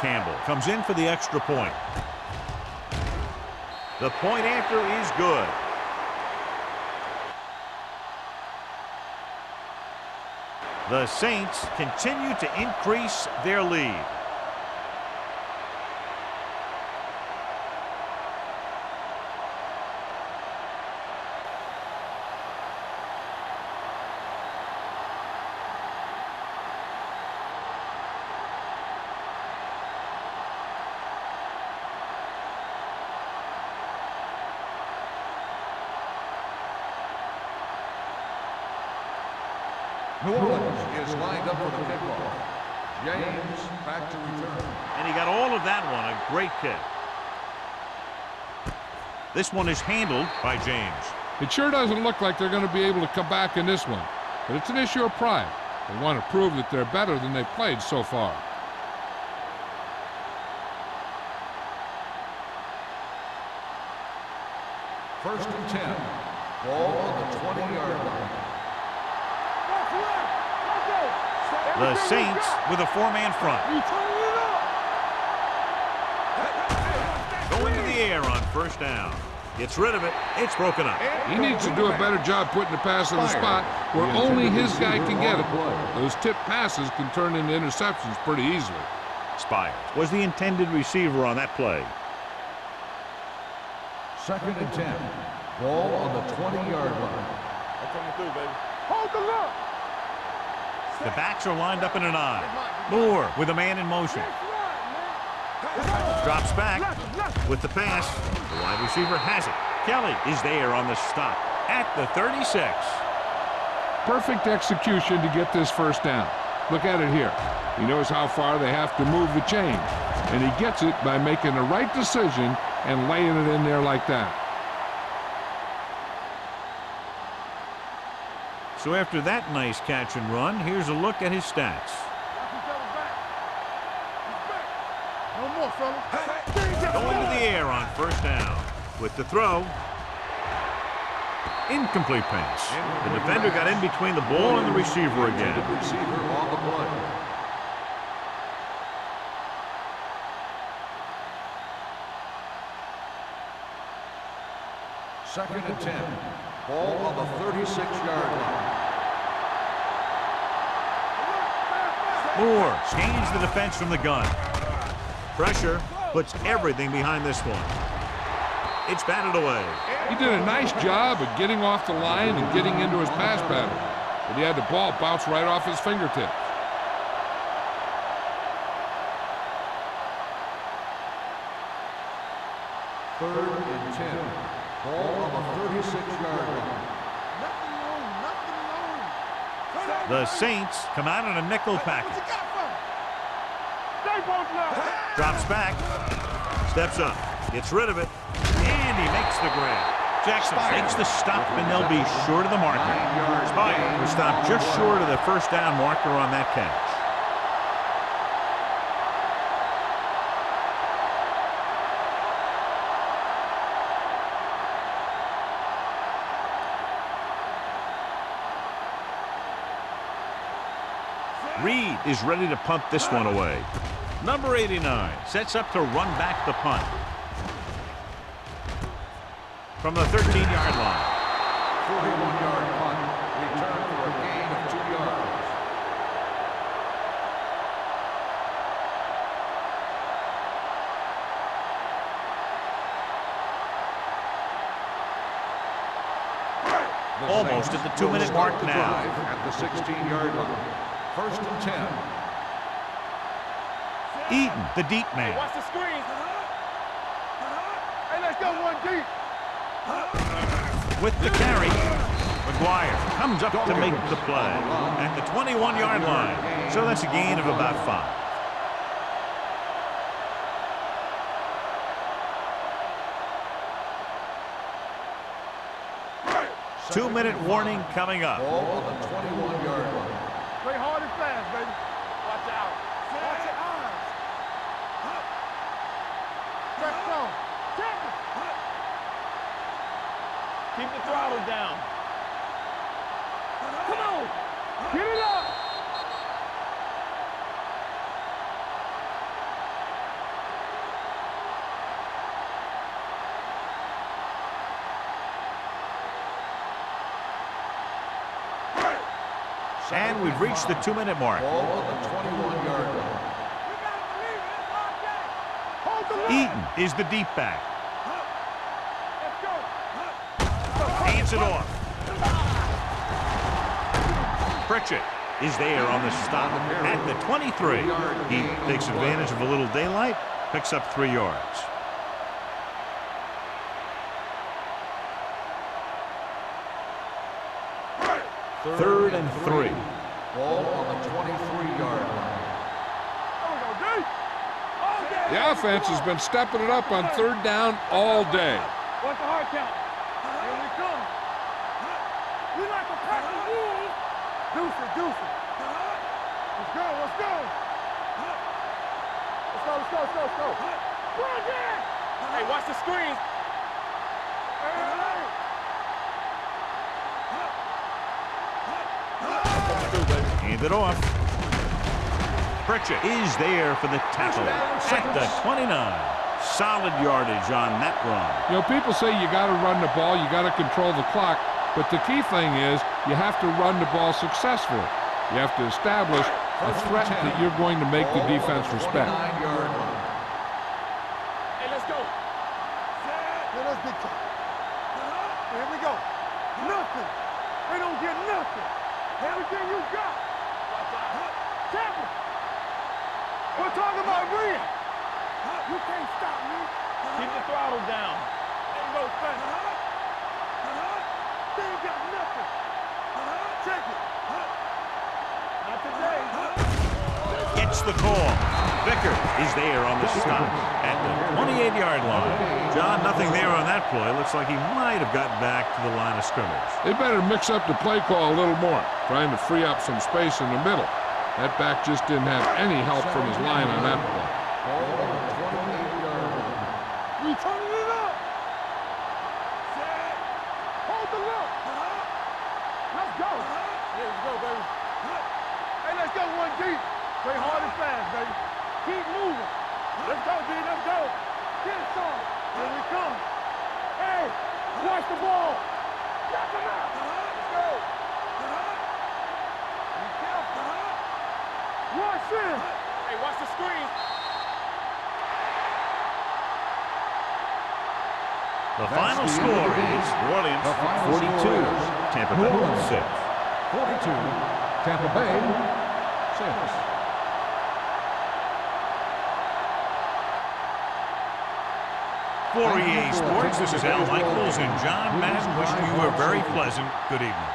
Campbell comes in for the extra point. The point after is good. The Saints continue to increase their lead. New Orleans is lined up for the kickoff. James back to return. And he got all of that one. A great kick. This one is handled by James. It sure doesn't look like they're going to be able to come back in this one, but it's an issue of pride. They want to prove that they're better than they've played so far. First and 10. Ball on the 20-yard line. The Saints with a 4-man front. Going to the air on first down. Gets rid of it. It's broken up. He needs to do a better job putting the pass in the spot where only his guy can get it. Those tip passes can turn into interceptions pretty easily. Spires was the intended receiver on that play. Second and 10. Ball on the 20-yard line. Hold the look. The backs are lined up in an I. Moore with a man in motion. Drops back with the pass. The wide receiver has it. Kelly is there on the stop at the 36. Perfect execution to get this first down. Look at it here. He knows how far they have to move the chain, and he gets it by making the right decision and laying it in there like that. So after that nice catch and run, here's a look at his stats. No more, fella. Going to the air on first down. With the throw. Incomplete pass. The defender got in between the ball and the receiver again. The receiver on the play. Second and 10. Ball on the 36-yard line. Moore gains the defense from the gun. Pressure puts everything behind this one. It's batted away. He did a nice job of getting off the line and getting into his pass pattern, but he had the ball bounce right off his fingertips. Third and 10. Ball on the 36-yard line. The Saints come out in a nickel package. Drops back. Steps up. Gets rid of it. And he makes the grab. Jackson makes the stop, and they'll be short of the marker. Spire was stopped just short of the first down marker on that catch. Reed is ready to punt this one away. Number 89 sets up to run back the punt. From the 13-yard line. 41-yard punt. Return for a gain of 2 yards. Almost at the 2-minute mark now. At the 16-yard line. First and 10. Eaton, the deep man. Watch the screen. Hey, let's go one deep. With the carry, McGuire comes up to make the play at the 21-yard line. So that's a gain of about 5. Two-minute warning coming up. Ball on the 21-yard line. Play hard and fast, baby. Watch out. Watch your eyes. Press on. Check it. Keep the throttle down. Come on. Get it up. And we've reached the 2-minute mark. Ball on the 21-yard line. Eaton is the deep back. Let's go. Hands it off. Pritchett is there on the stop at the 23. He takes advantage of a little daylight, picks up 3 yards. Third and 3. Ball on the 23-yard line. The offense has been stepping it up on third down all day. What's the hard count? Here we come. We like to pack the rules. Deuce it, deuce it. Let's go, let's go. Let's go, let's go, let's go, let's go. Run it! Hey, watch the screen. Hand it off. Pritchett is there for the tackle at the 29. Solid yardage on that run. You know, people say you got to run the ball, you got to control the clock, but the key thing is you have to run the ball successfully. You have to establish a threat that you're going to make the defense respect. Hey, let's go. Let us get time. Here we go. Nothing. They don't get nothing. Everything you got. Tackle. We're talking about Rhea. You can't stop me. Keep the throttle down. Ain't no thing. They ain't got nothing. Check it. Not today. Gets the call. Vicker is there on the stop at the 28-yard line. John, nothing there on that play. Looks like he might have gotten back to the line of scrimmage. They better mix up the play call a little more, trying to free up some space in the middle. That back just didn't have any help from his line on that play. Ball on the 28-yard line. We turning it up. Hold the look. Let's go. Yeah, let's go, baby. Hey, let's go one deep. Play hard and fast, baby. Keep moving. Let's go, D. Let's go. Get it some. Here we come. Hey, watch the ball. Knock him out. Let's go. Be careful. Watch this. Hey, watch the screen. The final score is New Orleans 42, Tampa Bay 6. 42, Tampa Bay 6. For EA Sports, this is Al Michaels and John Madden wishing you a very pleasant good evening.